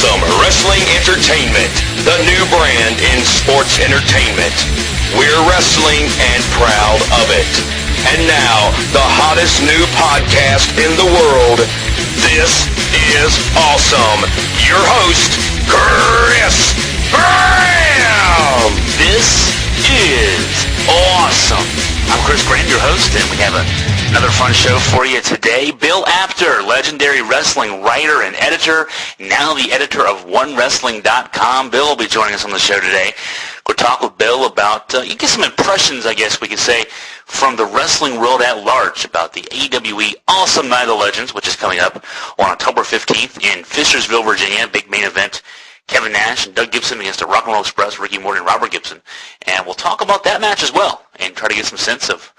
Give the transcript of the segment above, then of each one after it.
Awesome Wrestling Entertainment, the new brand in sports entertainment. We're wrestling and proud of it. And now, the hottest new podcast in the world. This is Awesome. Your host, Chris Graham. This is Awesome. I'm Chris Graham, your host, and we have another fun show for you today. Bill Apter, legendary wrestling writer and editor, now the editor of OneWrestling.com. Bill will be joining us on the show today. We'll talk with Bill about, you get some impressions, I guess we could say, from the wrestling world at large about the AWE Awesome Night of the Legends, which is coming up on October 15th in Fishersville, Virginia, big main event. Kevin Nash and Doug Gibson against the Rock and Roll Express, Ricky Morton and Robert Gibson. And we'll talk about that match as well and try to get some sense of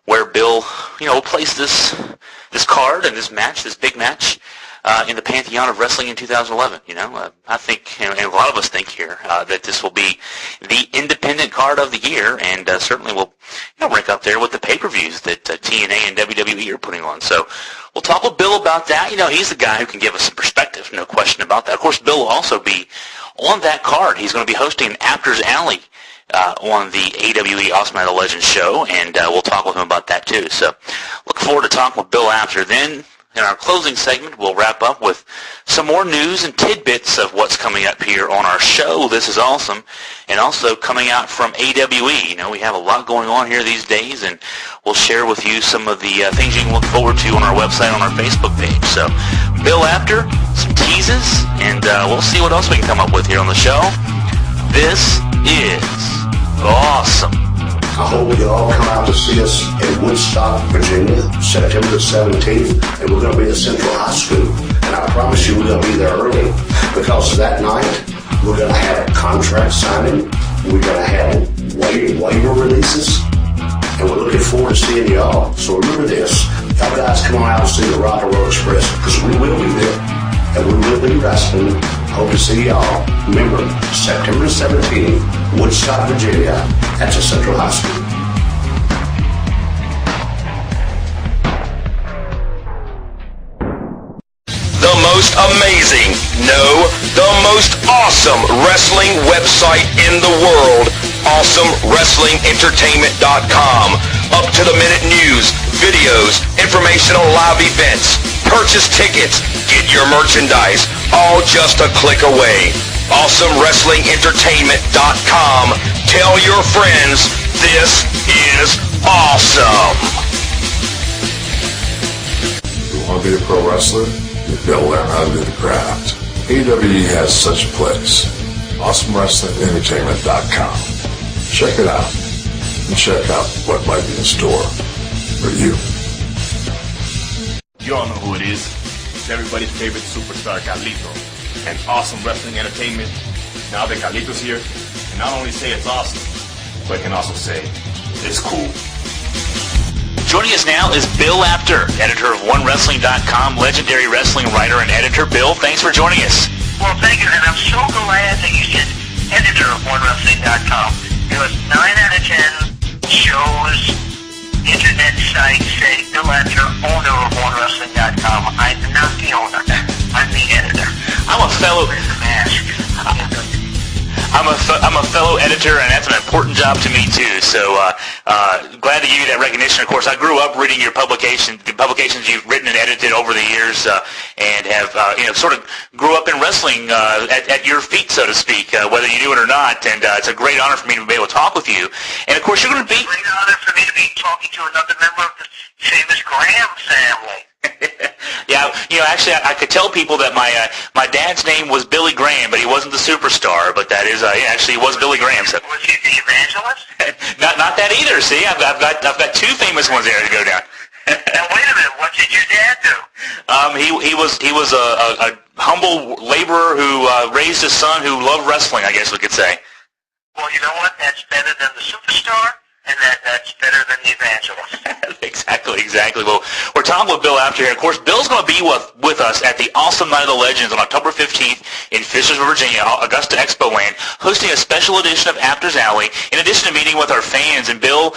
where Bill, will place this card and this match, this big match, in the pantheon of wrestling in 2011. I think, and a lot of us think here, that this will be the independent card of the year, and certainly will rank up there with the pay-per-views that TNA and WWE are putting on. So we'll talk with Bill about that. He's the guy who can give us some perspective, no question about that. Of course, Bill will also be on that card. He's going to be hosting Apter's Alley on the AWE Awesome Night of the Legends show, and we'll talk with him about that too. So look forward to talking with Bill Apter. Then in our closing segment, we'll wrap up with some more news and tidbits of what's coming up here on our show. This is Awesome. And also coming out from AWE. We have a lot going on here these days, and we'll share with you some of the things you can look forward to on our website, on our Facebook page. So Bill Apter, some teases, and we'll see what else we can come up with here on the show. This is Awesome. I hope we all come out to see us in Woodstock, Virginia, September the 17th, and we're going to be at Central High School. And I promise you we're going to be there early, because that night we're going to have a contract signing, we're going to have waiver releases, and we're looking forward to seeing y'all. So remember this, y'all guys come on out and see the Rock and Roll Express, because we will be there, and we will be wrestling. Hope to see y'all. Remember, September 17th, Woodstock, Virginia, at the Central High School. The most amazing, no, the most awesome wrestling website in the world, AwesomeWrestlingEntertainment.com. Up-to-the-minute news, videos, information on live events, purchase tickets, get your merchandise, all just a click away. AwesomeWrestlingEntertainment.com. Tell your friends this is awesome. You want to be a pro wrestler? You gotta learn how to do the craft. AWE has such a place. AwesomeWrestlingEntertainment.com. Check it out and check out what might be in store for you. You all know who it is. It's everybody's favorite superstar, Carlito. And Awesome Wrestling Entertainment. Now that Carlito's here, can not only say it's awesome, but can also say it's cool. Joining us now is Bill Apter, editor of OneWrestling.com, legendary wrestling writer and editor. Bill, thanks for joining us. Well, thank you, and I'm so glad that you said editor of OneWrestling.com. It was 9 out of 10 shows, internet sites say Bill Apter, owner of OneWrestling.com. I'm not the owner. I'm the editor. I'm a fellow editor, and that's an important job to me too. So glad to give you that recognition. Of course, I grew up reading your publications you've written and edited over the years, and have sort of grew up in wrestling at your feet, so to speak, whether you knew it or not. And it's a great honor for me to be able to talk with you. And of course, you're going to be It's a great honor for me to be talking to another member of the famous Graham family. Yeah, actually, I could tell people that my dad's name was Billy Graham, but he wasn't the superstar. But that is, actually, he was Billy Graham. So. Was he the evangelist? not that either. See, I've got two famous ones there to go down. Now wait a minute, what did your dad do? He was a humble laborer who raised a son who loved wrestling, I guess we could say. Well, you know what? That's better than the superstar, and that's better than the evangelist. Exactly. Well, we're talking with Bill Apter here. Of course, Bill's going to be with us at the Awesome Night of the Legends on October 15th in Fishersville, Virginia, Augusta Expo Land, hosting a special edition of Apter's Alley, in addition to meeting with our fans. And Bill,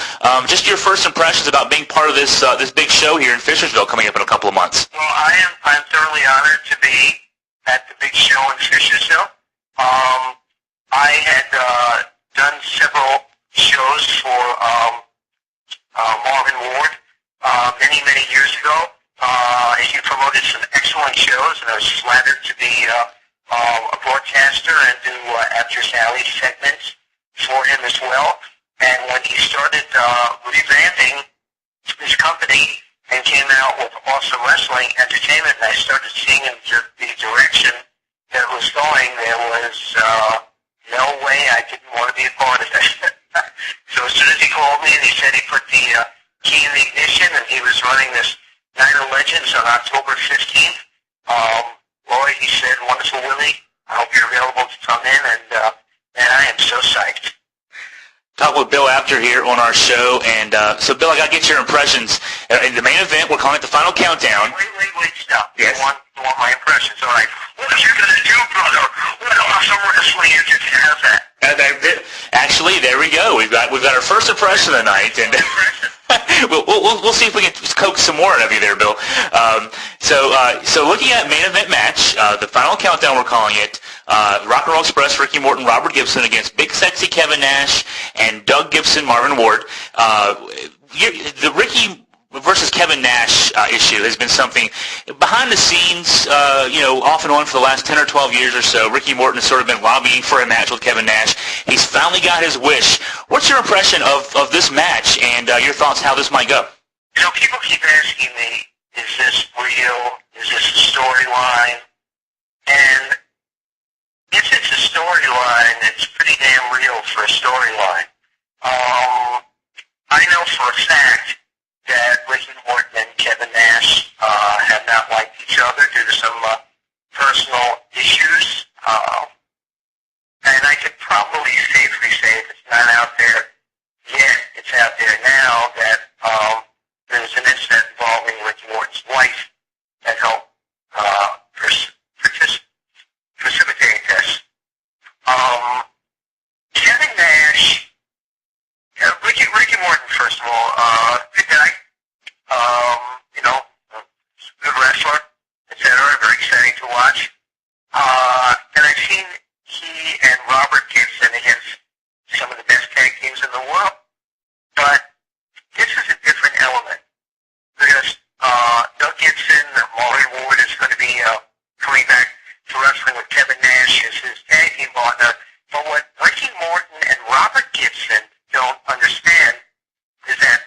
just your first impressions about being part of this big show here in Fishersville coming up in a couple of months. Well, I'm thoroughly honored to be at the big show in Fishersville. I had done several shows for Marvin Ward many, many years ago. He promoted some excellent shows, and I was flattered to be a broadcaster and do After Sally segments for him as well. And when he started revamping his company and came out with Awesome Wrestling Entertainment, and I started seeing the direction that it was going, there was no way I didn't want to be a part of it. So as soon as he called me and he said he put the key in the ignition and he was running this Night of Legends on October 15th, Lloyd, he said, "Wonderful Willie, I hope you're available to come in," and I am so psyched. Talk with Bill Apter here on our show, and so Bill, I got to get your impressions. In the main event, we're calling it the Final Countdown. Wait, stop. Yes. You want my impressions, all right. What are you going to do, brother? What awesome wrestling is it? How's that? Actually, there we go. We've got our first impression of the night, and we'll see if we can coax some more out of you there, Bill. So looking at main event match, the Final Countdown, we're calling it. Rock and Roll Express, Ricky Morton, Robert Gibson against Big Sexy Kevin Nash and Doug Gibson, Marvin Ward. The Ricky versus Kevin Nash issue has been something behind the scenes, off and on for the last 10 or 12 years or so. Ricky Morton has sort of been lobbying for a match with Kevin Nash. He's finally got his wish. What's your impression of this match and your thoughts how this might go? People keep asking me, is this real? Is this a storyline? And if it's a storyline, it's pretty damn real for a storyline. I know for a fact that Ricky Morton and Kevin Nash have not liked each other due to some personal issues. And I could probably safely say, if it's not out there yet, it's out there now, that there's an incident involving Ricky Morton's wife that helped precipitate this. Kevin Nash, Ricky Morton, first of all, good guy, good wrestler, etc., very exciting to watch. And I've seen he and Robert Gibson against some of the best tag teams in the world. But this is a different element because Doug Gibson, Marvin Ward is going to be coming back to wrestling with Kevin Nash as his tag team partner. But what Ricky Morton and Robert Gibson don't understand is that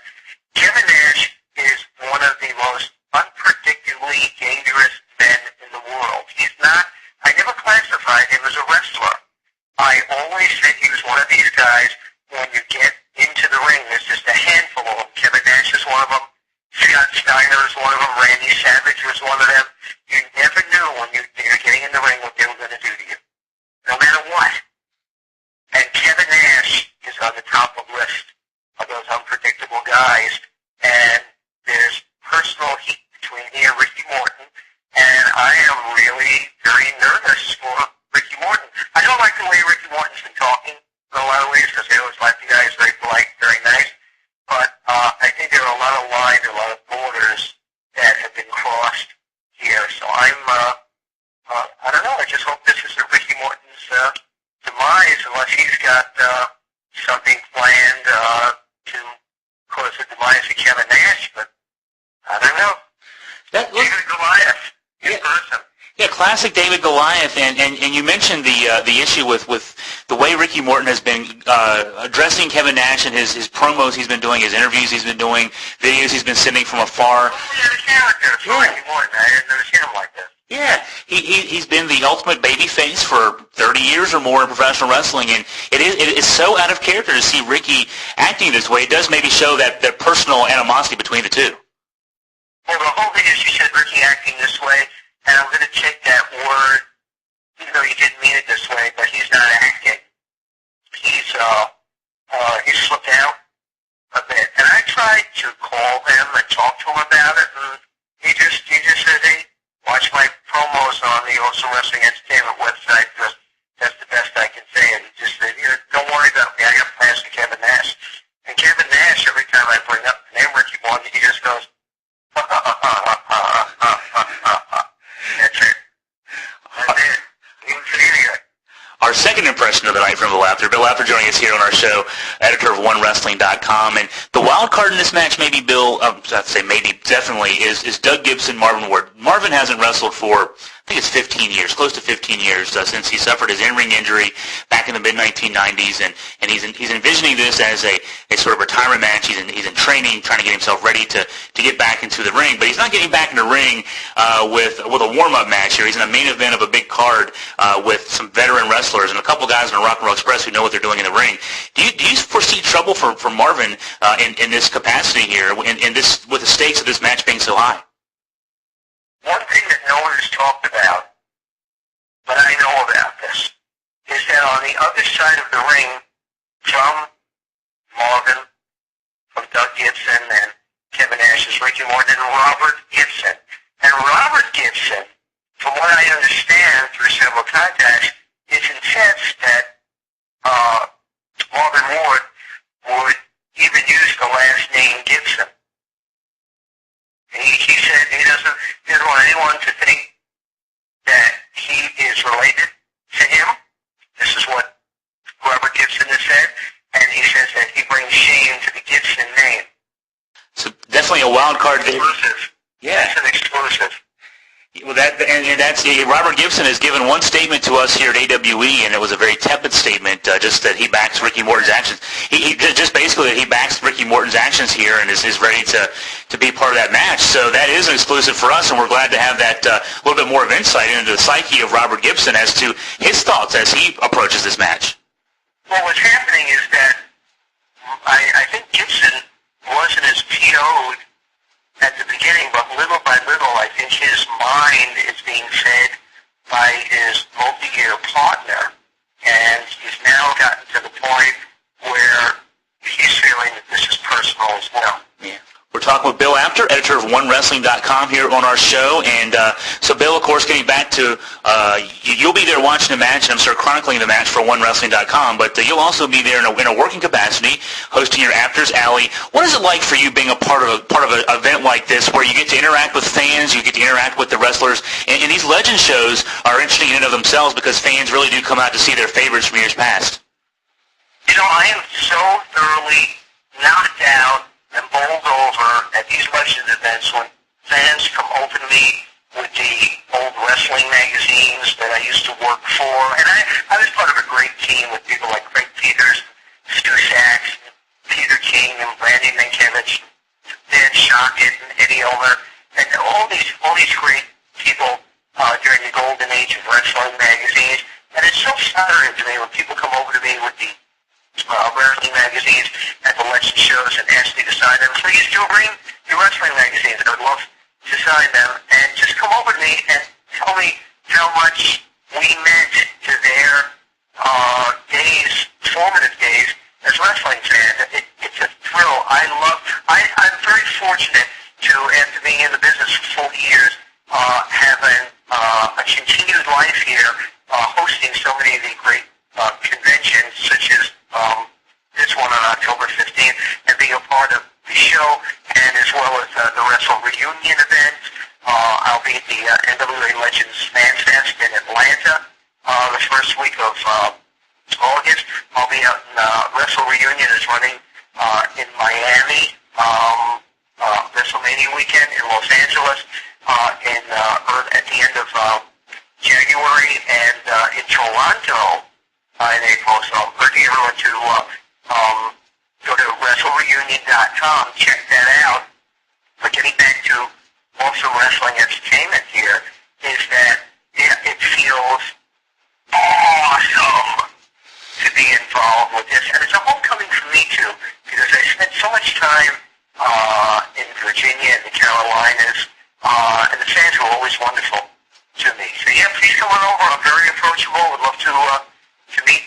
Kevin Nash is one of the most unpredictably dangerous men in the world. He's not, I never classified him as a wrestler. I always said he was one of these guys, when you get into the ring, there's just a handful of them. Kevin Nash is one of them. Scott Steiner is one of them. Randy Savage was one of them. You never knew when you're getting in the ring what they were going to do to you, no matter what. And Kevin Nash is on the top of the list of those unpredictable guys. And there's personal heat between he and Ricky Morton. And I am really very nervous for Ricky Morton. I don't like the way Ricky Morton's been talking in a lot of ways because I always like the guy. He's very polite, very nice. But I think there are a lot of lines, a lot of borders that have been crossed here. So I don't know. I just hope this isn't Ricky Morton's demise unless he's got something planned to cause the demise of Kevin Nash. But I don't know. David Goliath in person. Yeah, classic David Goliath, and you mentioned the issue with the way Ricky Morton has been addressing Kevin Nash and his promos he's been doing, his interviews he's been doing, videos he's been sending from afar. Oh, yeah, the character for Ricky Morton. I had never seen him like this. Yeah, he's been the ultimate baby face for 30 years or more in professional wrestling, and it is so out of character to see Ricky acting this way. It does maybe show that personal animosity between the two. Well, the whole thing is you said Ricky acting this way, and I'm going to take that word, even though you didn't mean it this way, but he's not acting. He's slipped out a bit. And I tried to call him and talk to him about it, and he just said, hey, watch my promos on the Awesome Wrestling Entertainment website, because that's the best I can say. And he just said, don't worry about me, I got plans to Kevin Nash. And Kevin Nash, every time I bring up the name Ricky Morton, he just goes, that's it. second impression of the night from Bill Apter. Bill Apter joining us here on our show, editor of OneWrestling.com. And the wild card in this match, maybe, Bill, I'd say maybe, definitely, is Doug Gibson, Marvin Ward. Marvin hasn't wrestled for, I think it's 15 years, close to 15 years, since he suffered his in-ring injury back in the mid-1990s, and he's envisioning this as a sort of retirement match. He's in training, trying to get himself ready to get back into the ring, but he's not getting back in the ring with a warm-up match here. He's in a main event of a big card with some veteran wrestlers and a couple guys in the Rock and Roll Express who know what they're doing in the ring. Do you foresee trouble for Marvin in this capacity here, in this, with the stakes of this match being so high? One thing that no one has talked about, but I know about this, is that on the other side of the ring, from Marvin, from Doug Gibson, and Kevin Nash's Ricky Morton, and Robert Gibson. And Robert Gibson, from what I understand through several contacts, is incensed that Marvin Ward would even use the last name Gibson. He said he doesn't want anyone to think that he is related to him. This is what Robert Gibson has said, and he says that he brings shame to the Gibson name. So definitely a wild card. Exclusive. Yeah. It's an exclusive. Well, that's Robert Gibson has given one statement to us here at AWE, and it was a very tepid statement, just that he backs Ricky Morton's actions. He just basically that he backs Ricky Morton's actions here and is ready to be part of that match. So that is an exclusive for us, and we're glad to have that little bit more of insight into the psyche of Robert Gibson as to his thoughts as he approaches this match. Well, what's happening is that I think Gibson wasn't as PO'd at the beginning, but little by little, I think his mind is being fed by his multi-year partner, and he's now gotten to the point where he's feeling that this is personal as well. Yeah. We're talking with Bill Apter, editor of OneWrestling.com here on our show, and so Bill, of course, getting back to, you'll be there watching the match, and I'm sort of chronicling the match for OneWrestling.com, but you'll also be there in a working capacity, hosting your Apter's Alley. What is it like for you being a part of an event like this, where you get to interact with fans, you get to interact with the wrestlers, and these legend shows are interesting in and of themselves because fans really do come out to see their favorites from years past. You know, I am so thoroughly knocked out and bowled over at these Legends events when fans come over to me with the old wrestling magazines that I used to work for. And I was part of a great team with people like Craig Peters, Stu Sachs, Peter King, and Randy Mankiewicz, Dan Shockett, and Eddie Elmer, and all these great people during the golden age of wrestling magazines. And it's so flattering to me when people come over to me with the wrestling magazines at the Legend shows and ask me to sign them. Please do bring your wrestling magazines. I would love to sign them. And just come over to me and tell me how much we meant to their formative days as wrestling fans. It's a thrill. I'm very fortunate to, after being in the business for 40 years, having a continued life here, hosting so many of the great conventions, such as this one on October 15th, and being a part of the show, and as well as the Wrestle Reunion event. I'll be at the NWA Legends Fan Fest in Atlanta the first week of August. I'll be out in Wrestle Reunion is running in Miami, WrestleMania weekend in Los Angeles, at the end of January, and in Toronto in April. So I'm urging everyone to go to WrestleReunion.com, check that out. But getting back to also wrestling entertainment here, is that it feels awesome to be involved with this. And it's a homecoming for me, too, because I spent so much time in Virginia and the Carolinas, and the fans were always wonderful to me. So, yeah, please come on over. I'm very approachable. Would love to meet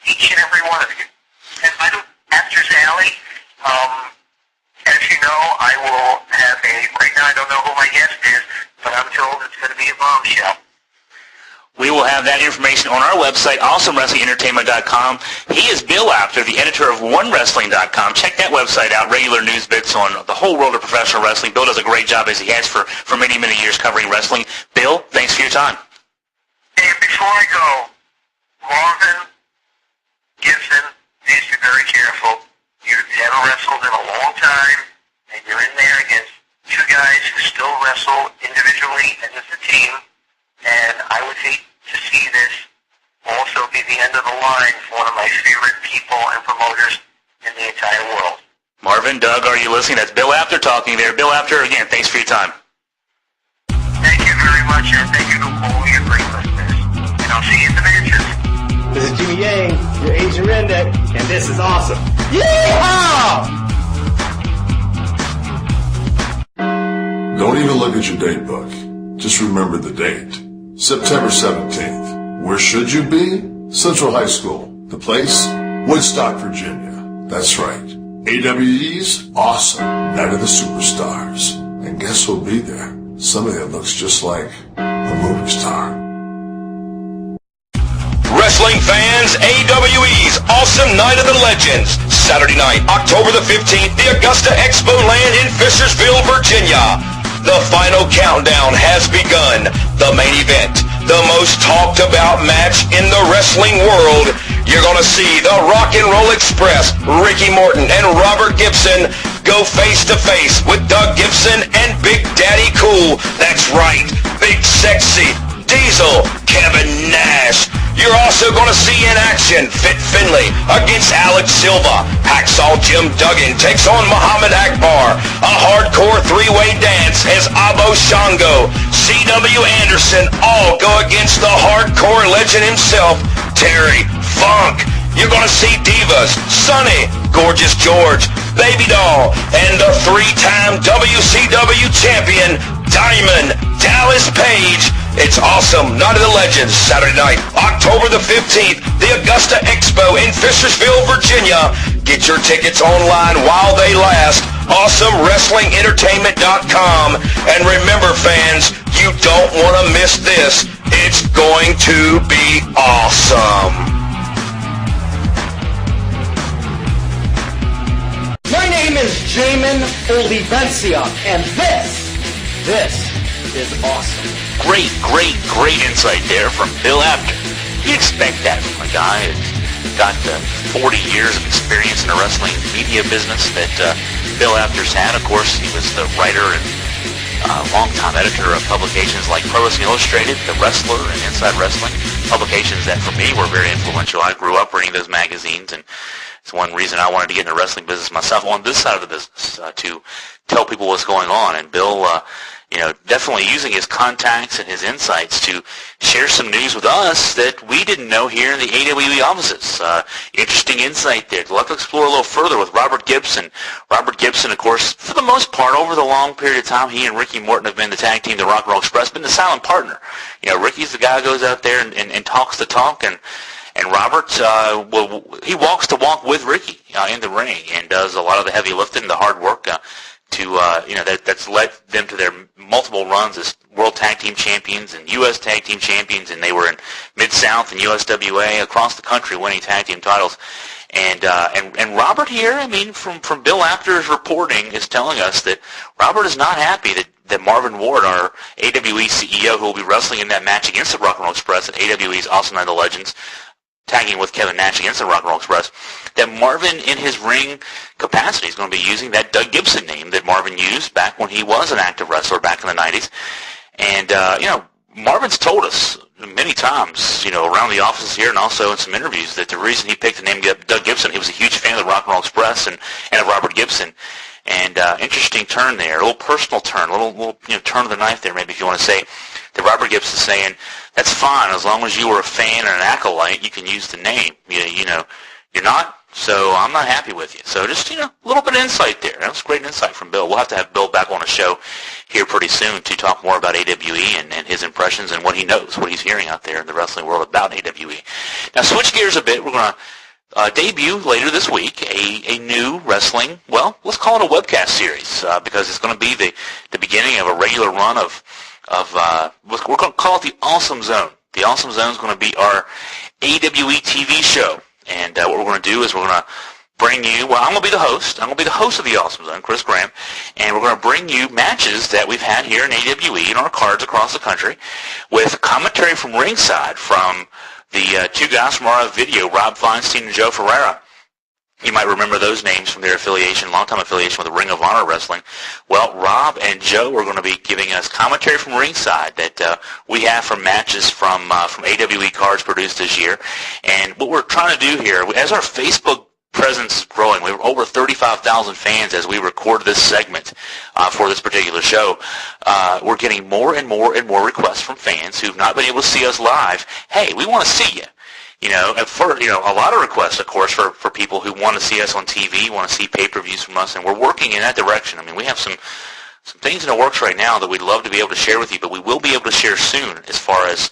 each and every one of you. And by the Apter's Alley, as you know, I will have right now I don't know who my guest is, but I'm told it's going to be a bombshell. We will have that information on our website, AwesomeWrestlingEntertainment.com. He is Bill Apter, the editor of OneWrestling.com. Check that website out, regular news bits on the whole world of professional wrestling. Bill does a great job, as he has for many, many years covering wrestling. Bill, thanks for your time. Hey, before I go, Mine's one of my favorite people and promoters in the entire world. Marvin, Doug, are you listening? That's Bill Apter talking there. Bill Apter, again, thanks for your time. Thank you very much, and thank you to all your great listeners. And I'll see you in the matches. This is Jimmy Yang, your Asian redneck, and this is awesome. Yeehaw! Don't even look at your date book. Just remember the date. September 17th. Where should you be? Central High School. The place? Woodstock, Virginia. That's right. AWE's awesome Night of the Superstars. And guess who'll be there? Somebody that looks just like a movie star. Wrestling fans, AWE's Awesome Night of the Legends. Saturday night, October the 15th, the Augusta Expo Land in Fishersville, Virginia. The final countdown has begun. The main event, the most talked about match in the wrestling world. You're going to see the Rock and Roll Express, Ricky Morton and Robert Gibson, go face to face with Doug Gibson and Big Daddy Cool. That's right, Big Sexy Diesel Kevin Nash. You're also going to see in action Fit Finlay against Alex Silva. Hacksaw Jim Duggan takes on Muhammad Akbar. A hardcore three-way dance as Abo Shango, C.W. Anderson all go against the hardcore legend himself, Terry Funk. You're going to see Divas, Sonny, Gorgeous George, Baby Doll, and the three-time WCW champion, Diamond Dallas Page. It's Awesome Night of the Legends, Saturday night, October the 15th, the Augusta Expo in Fishersville, Virginia. Get your tickets online while they last. AwesomeWrestlingEntertainment.com. And remember, fans, you don't want to miss this. It's going to be awesome. My name is Jamin Olivenciak, and this is awesome. Great insight there from Bill Apter. You'd expect that from a guy who's got 40 years of experience in the wrestling media business that Bill Apter's had. Of course, he was the writer and longtime editor of publications like Pro Wrestling Illustrated, The Wrestler, and Inside Wrestling, publications that for me were very influential. I grew up reading those magazines, and it's one reason I wanted to get in the wrestling business myself on this side of the business, to tell people what's going on. And Bill, definitely using his contacts and his insights to share some news with us that we didn't know here in the AWE offices. Interesting insight there. I'd like to explore a little further with Robert Gibson. Robert Gibson, of course, for the most part, over the long period of time, he and Ricky Morton have been the tag team, the Rock and Roll Express, been the silent partner. Ricky's the guy who goes out there and talks the talk, and Robert, he walks the walk with Ricky in the ring and does a lot of the heavy lifting, the hard work that's led them to their multiple runs as World Tag Team Champions and U.S. Tag Team Champions, and they were in Mid-South and USWA across the country winning tag team titles. And Robert here, from Bill Apter's reporting, is telling us that Robert is not happy that Marvin Ward, our AWE CEO, who will be wrestling in that match against the Rock and Roll Express at AWE's Awesome Night of the Legends, tagging with Kevin Nash against the Rock and Roll Express, that Marvin in his ring capacity is going to be using that Doug Gibson name that Marvin used back when he was an active wrestler back in the 90s. And, Marvin's told us many times, around the offices here and also in some interviews that the reason he picked the name Doug Gibson, he was a huge fan of the Rock and Roll Express and of Robert Gibson. And interesting turn there, a little personal turn, a little turn of the knife there, maybe if you want to say, that Robert Gibson saying, that's fine, as long as you were a fan and an acolyte, you can use the name. You're not, so I'm not happy with you. So just, a little bit of insight there. That was great insight from Bill. We'll have to have Bill back on the show here pretty soon to talk more about AWE and his impressions and what he knows, what he's hearing out there in the wrestling world about AWE. Now, switch gears a bit. We're going to debut later this week a new wrestling, well, let's call it a webcast series, because it's going to be the beginning of a regular run of we're going to call it the Awesome Zone. The Awesome Zone is going to be our AWE TV show. And what we're going to do is we're going to bring you, I'm going to be the host. I'm going to be the host of the Awesome Zone, Chris Graham. And we're going to bring you matches that we've had here in AWE in our cards across the country with commentary from ringside from the two guys from our video, Rob Feinstein and Joe Ferreira. You might remember those names from their affiliation, longtime affiliation with Ring of Honor Wrestling. Well, Rob and Joe are going to be giving us commentary from ringside that we have from matches from AWE cards produced this year. And what we're trying to do here, as our Facebook presence is growing, we have over 35,000 fans as we record this segment for this particular show. We're getting more and more and more requests from fans who've not been able to see us live. Hey, we want to see you. A lot of requests, of course, for people who want to see us on TV, want to see pay-per-views from us, and we're working in that direction. I mean, we have some things in the works right now that we'd love to be able to share with you, but we will be able to share soon as far as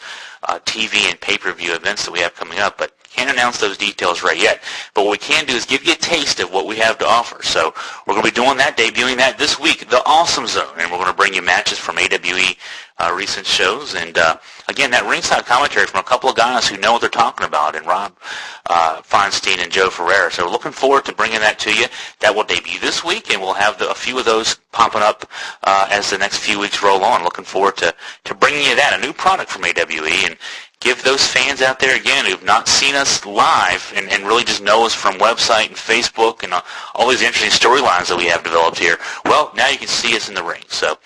TV and pay-per-view events that we have coming up, but can't announce those details right yet. But what we can do is give you a taste of what we have to offer. So we're going to be doing that, debuting that this week, the Awesome Zone, and we're going to bring you matches from AWE recent shows, and again, that ringside commentary from a couple of guys who know what they're talking about, and Rob Feinstein and Joe Ferreira. So we're looking forward to bringing that to you. That will debut this week, and we'll have a few of those popping up as the next few weeks roll on. Looking forward to bringing you that, a new product from AWE, and give those fans out there, again, who've not seen us live and really just know us from website and Facebook and all these interesting storylines that we have developed here, well, now you can see us in the ring. So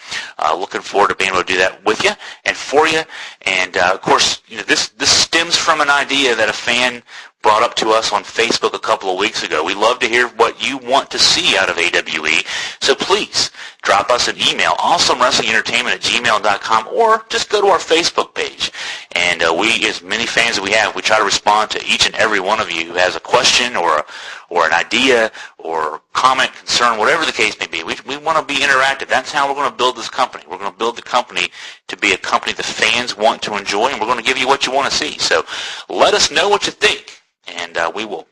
looking forward to being able to do that with you and for you. And, of course, this stems from an idea that a fan brought up to us on Facebook a couple of weeks ago. We love to hear what you want to see out of AWE. So please drop us an email, awesomewrestlingentertainment@gmail.com, or just go to our Facebook page. And we, as many fans as we have, we try to respond to each and every one of you who has a question or an idea or comment, concern, whatever the case may be. We want to be interactive. That's how we're going to build this company. We're going to build the company to be a company the fans want to enjoy, and we're going to give you what you want to see. So let us know what you think, and we will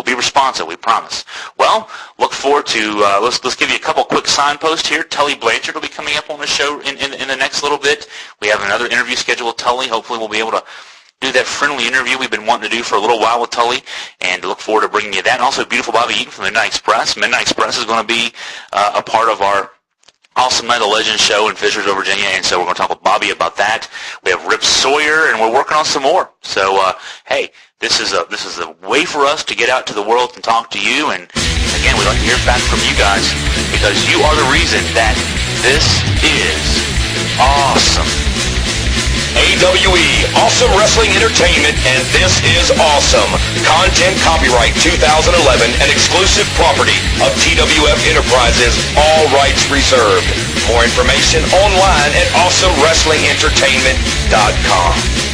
be responsive, we promise. Well, look forward to, let's give you a couple quick signposts here. Tully Blanchard will be coming up on the show in the next little bit. We have another interview scheduled with Tully. Hopefully we'll be able to do that friendly interview we've been wanting to do for a little while with Tully, and look forward to bringing you that. And also beautiful Bobby Eaton from the Midnight Express. Midnight Express is going to be a part of our Awesome Night of Legends show in Fishersville, Virginia, and so we're going to talk with Bobby about that. We have Rip Sawyer, and we're working on some more. So, hey, this is a way for us to get out to the world and talk to you, and again, we'd like to hear back from you guys, because you are the reason that this is awesome. AWE, Awesome Wrestling Entertainment, and this is awesome. Content copyright 2011 and exclusive property of TWF Enterprises, all rights reserved. More information online at awesomewrestlingentertainment.com.